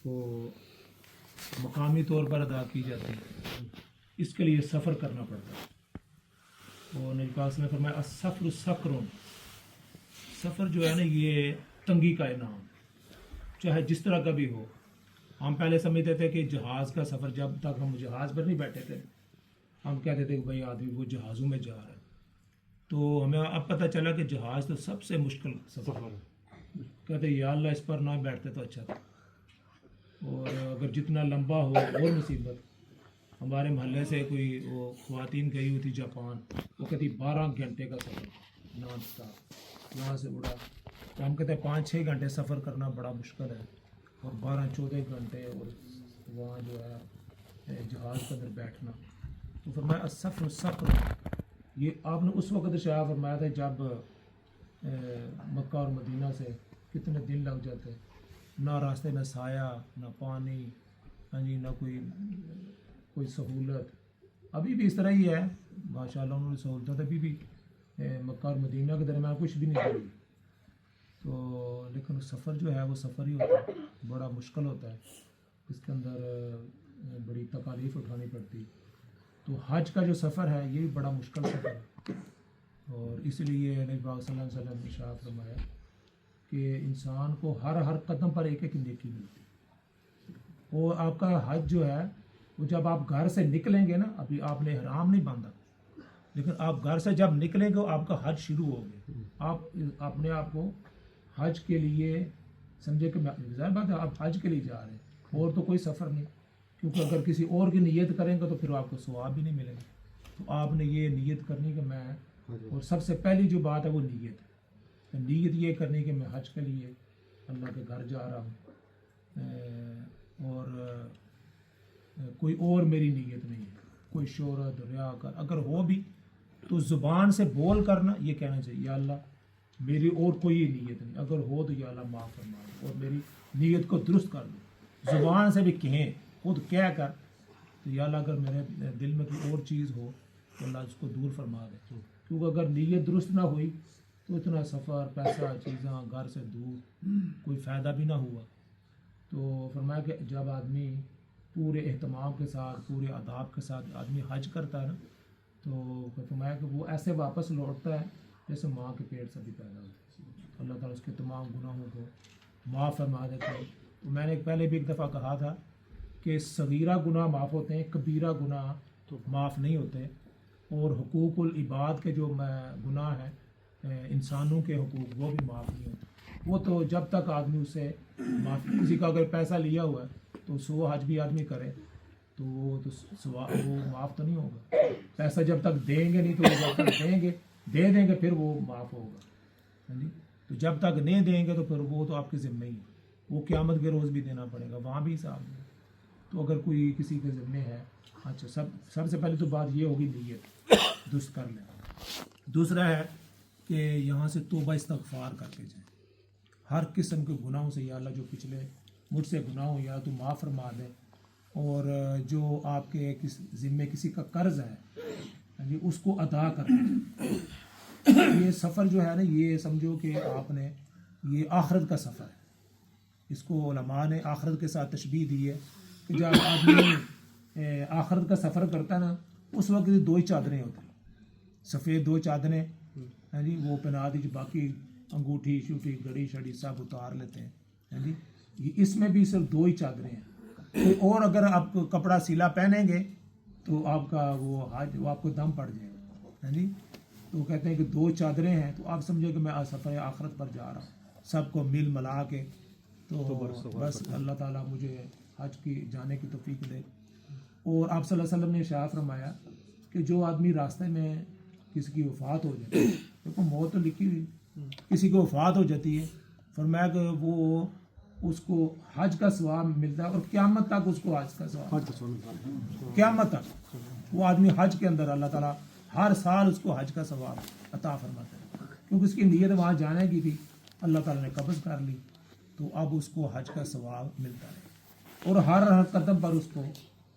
وہ مقامی طور پر ادا کی جاتی ہے، اس کے لیے سفر کرنا پڑتا ہے۔ اور نبی پاک نے فرمایا السفر سکرون، سفر جو ہے نا یہ تنگی کا انعام، چاہے جس طرح کا بھی ہو۔ ہم پہلے سمجھتے تھے کہ جہاز کا سفر، جب تک ہم جہاز پر نہیں بیٹھے تھے ہم کہتے تھے کہ بھائی آدمی وہ جہازوں میں جا رہا ہے، تو ہمیں اب پتہ چلا کہ جہاز تو سب سے مشکل سفر ہے۔ کہتے یا اللہ اس پر نہ بیٹھتے تو اچھا تھا، اور اگر جتنا لمبا ہو اور مصیبت۔ ہمارے محلے سے کوئی وہ خواتین گئی ہوئی تھی جاپان، وہ کہتی 12 گھنٹے کا سفر نان اسٹاپ، یہاں سے اڑا، تو ہم کہتے ہیں 5-6 گھنٹے سفر کرنا بڑا مشکل ہے، اور 12-14 گھنٹے اور وہاں جو ہے جہاز کے اندر بیٹھنا۔ تو فرمایا السفر سفر، یہ آپ نے اس وقت شاید فرمایا تھا جب مکہ اور مدینہ سے کتنے دن لگ جاتے، نہ راستے میں سایہ، نہ پانی، ہاں جی، نہ کوئی سہولت۔ ابھی بھی اس طرح ہی ہے ماشاء اللہ، انہوں نے سہولتیں ابھی بھی مکہ اور مدینہ کے درمیان کچھ بھی نہیں ہوئی، تو لیکن سفر جو ہے وہ سفر ہی ہوتا ہے، بڑا مشکل ہوتا ہے، اس کے اندر بڑی تکالیف اٹھانی پڑتی۔ تو حج کا جو سفر ہے یہ بھی بڑا مشکل سفر ہے، اور اس لیے نبی پاک صلی اللہ علیہ وسلم نے ارشاد فرمایا کہ انسان کو ہر قدم پر ایک ایک نیکی ملتی ہے۔ اور آپ کا حج جو ہے وہ جب آپ گھر سے نکلیں گے نا، ابھی آپ نے احرام نہیں باندھا، لیکن آپ گھر سے جب نکلیں گے آپ کا حج شروع ہو گیا، آپ اپنے آپ کو حج کے لیے سمجھے کہ ظاہر بات ہے آپ حج کے لیے جا رہے ہیں، اور تو کوئی سفر نہیں، کیونکہ اگر کسی اور کی نیت کریں گے تو پھر آپ کو ثواب بھی نہیں ملے گا۔ تو آپ نے یہ نیت کرنی کہ میں، اور سب سے پہلی جو بات ہے وہ نیت ہے، نیت یہ کرنی کہ میں حج کے لیے اللہ کے گھر جا رہا ہوں، اور کوئی اور میری نیت نہیں ہے، کوئی شہرت ریاکار اگر ہو بھی تو زبان سے بول کرنا یہ کہنا چاہیے یا اللہ میری اور کوئی نیت نہیں، اگر ہو تو یا اللہ معاف فرما دو اور میری نیت کو درست کر دو۔ زبان سے بھی کہیں، خود کہہ کر تو یا اللہ اگر میرے دل میں کوئی اور چیز ہو تو اللہ اس کو دور فرما دے، کیونکہ اگر نیت درست نہ ہوئی تو اتنا سفر، پیسہ، چیزاں گھر سے دور، کوئی فائدہ بھی نہ ہوا۔ تو فرمایا کہ جب آدمی پورے اہتمام کے ساتھ، پورے آداب کے ساتھ آدمی حج کرتا ہے نا، تو فرمایا کہ وہ ایسے واپس لوٹتا ہے جیسے ماں کے پیٹ سے بھی پیدا ہوتا ہے۔ اللہ تعالیٰ اس کے تمام گناہوں کو معاف فرما دیتا ہے۔ تو میں نے پہلے بھی ایک دفعہ کہا تھا کہ صغیرہ گناہ معاف ہوتے ہیں، کبیرہ گناہ تو معاف نہیں ہوتے، اور حقوق العباد کے جو گناہ ہیں، انسانوں کے حقوق، وہ بھی معاف نہیں ہوتے۔ وہ تو جب تک آدمی اسے معاف، کسی کا اگر پیسہ لیا ہوا ہے تو 100 حج بھی آدمی کرے تو وہ معاف تو نہیں ہوگا۔ پیسہ جب تک دیں گے نہیں، تو وہ جب تک دے دیں گے پھر وہ معاف ہوگا، تو جب تک نہیں دیں گے تو پھر وہ تو آپ کے ذمہ ہی ہے، وہ قیامت کے روز بھی دینا پڑے گا، وہاں بھی حساب دیں۔ تو اگر کوئی کسی کے ذمہ ہے، اچھا سب سے پہلے تو بات یہ ہوگی نیت درست کر لیں۔ دوسرا ہے کہ یہاں سے توبہ استغفار کر کے جائیں، ہر قسم کے گناہوں سے، یا اللہ جو پچھلے مجھ سے گناہ ہو یا تو معاف فرما دے، اور جو آپ کے ذمہ کسی کا قرض ہے اس کو ادا کر دیں۔ یہ سفر جو ہے نا، یہ سمجھو کہ آپ نے، یہ آخرت کا سفر ہے، اس کو علماء نے آخرت کے ساتھ تشبیہ دی ہے کہ جب آدمی آخرت کا سفر کرتا ہے نا، اس وقت 2 ہی چادریں ہوتی ہیں، سفید 2 چادریں، ہاں جی، وہ پہنا دی، باقی انگوٹھی شوٹھی گھڑی شڑی سب اتار لیتے ہیں، ہاں جی، اس میں بھی صرف 2 ہی چادریں ہیں۔ کوئی اور اگر آپ کپڑا سیلا پہنیں گے تو آپ کا وہ حج، وہ آپ کو دم پڑ جائے گا، ہاں جی۔ تو کہتے ہیں کہ 2 چادریں ہیں، تو آپ سمجھے کہ میں سفر آخرت پر جا رہا ہوں، سب کو مل ملا کے، تو بس اللہ تعالیٰ مجھے حج کی جانے کی توفیق دے۔ اور آپ صلی اللہ علیہ وسلم نے ارشاد فرمایا کہ جو آدمی راستے میں کسی کی وفات ہو جاتی ہے، دیکھو موت تو لکھی ہوئی، کسی کی وفات ہو جاتی ہے، فرمایا کہ وہ اس کو حج کا ثواب ملتا ہے، اور قیامت تک اس کو حج کا ثواب، قیامت تک وہ آدمی حج کے اندر اللہ تعالیٰ ہر سال اس کو حج کا ثواب عطا فرماتا ہے، کیونکہ اس کی نیت وہاں جانے کی تھی، اللہ تعالیٰ نے قبض کر لی، تو اب اس کو حج کا ثواب ملتا ہے، اور ہر قدم پر اس کو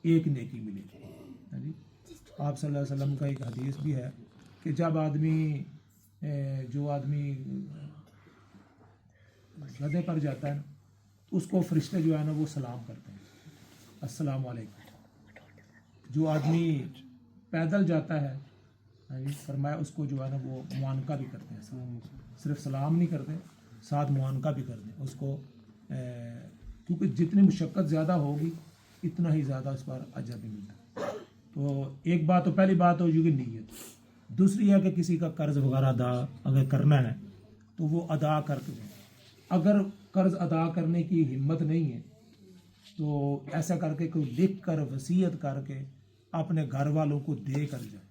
ایک نیکی ملے گی۔ آپ صلی اللہ علیہ وسلم کا ایک حدیث بھی ہے کہ جب آدمی، جو آدمی گدھے پر جاتا ہے نا، تو اس کو فرشتے جو ہے نا وہ سلام کرتے ہیں، السلام علیکم۔ جو آدمی پیدل جاتا ہے فرمایا اس کو جو ہے نا وہ معانقہ بھی کرتے ہیں، صرف سلام نہیں کرتے، ساتھ معانقہ بھی کرتے ہیں اس کو، کیونکہ جتنی مشقت زیادہ ہوگی اتنا ہی زیادہ اس پر اجر بھی ملتا ہے۔ تو ایک بات تو پہلی بات ہو چکی نیت، دوسری ہے کہ کسی کا قرض وغیرہ ادا اگر کرنا ہے تو وہ ادا کر کے جائیں۔ اگر قرض ادا کرنے کی ہمت نہیں ہے تو ایسا کر کے کوئی لکھ کر وصیت کر کے اپنے گھر والوں کو دے کر جائے۔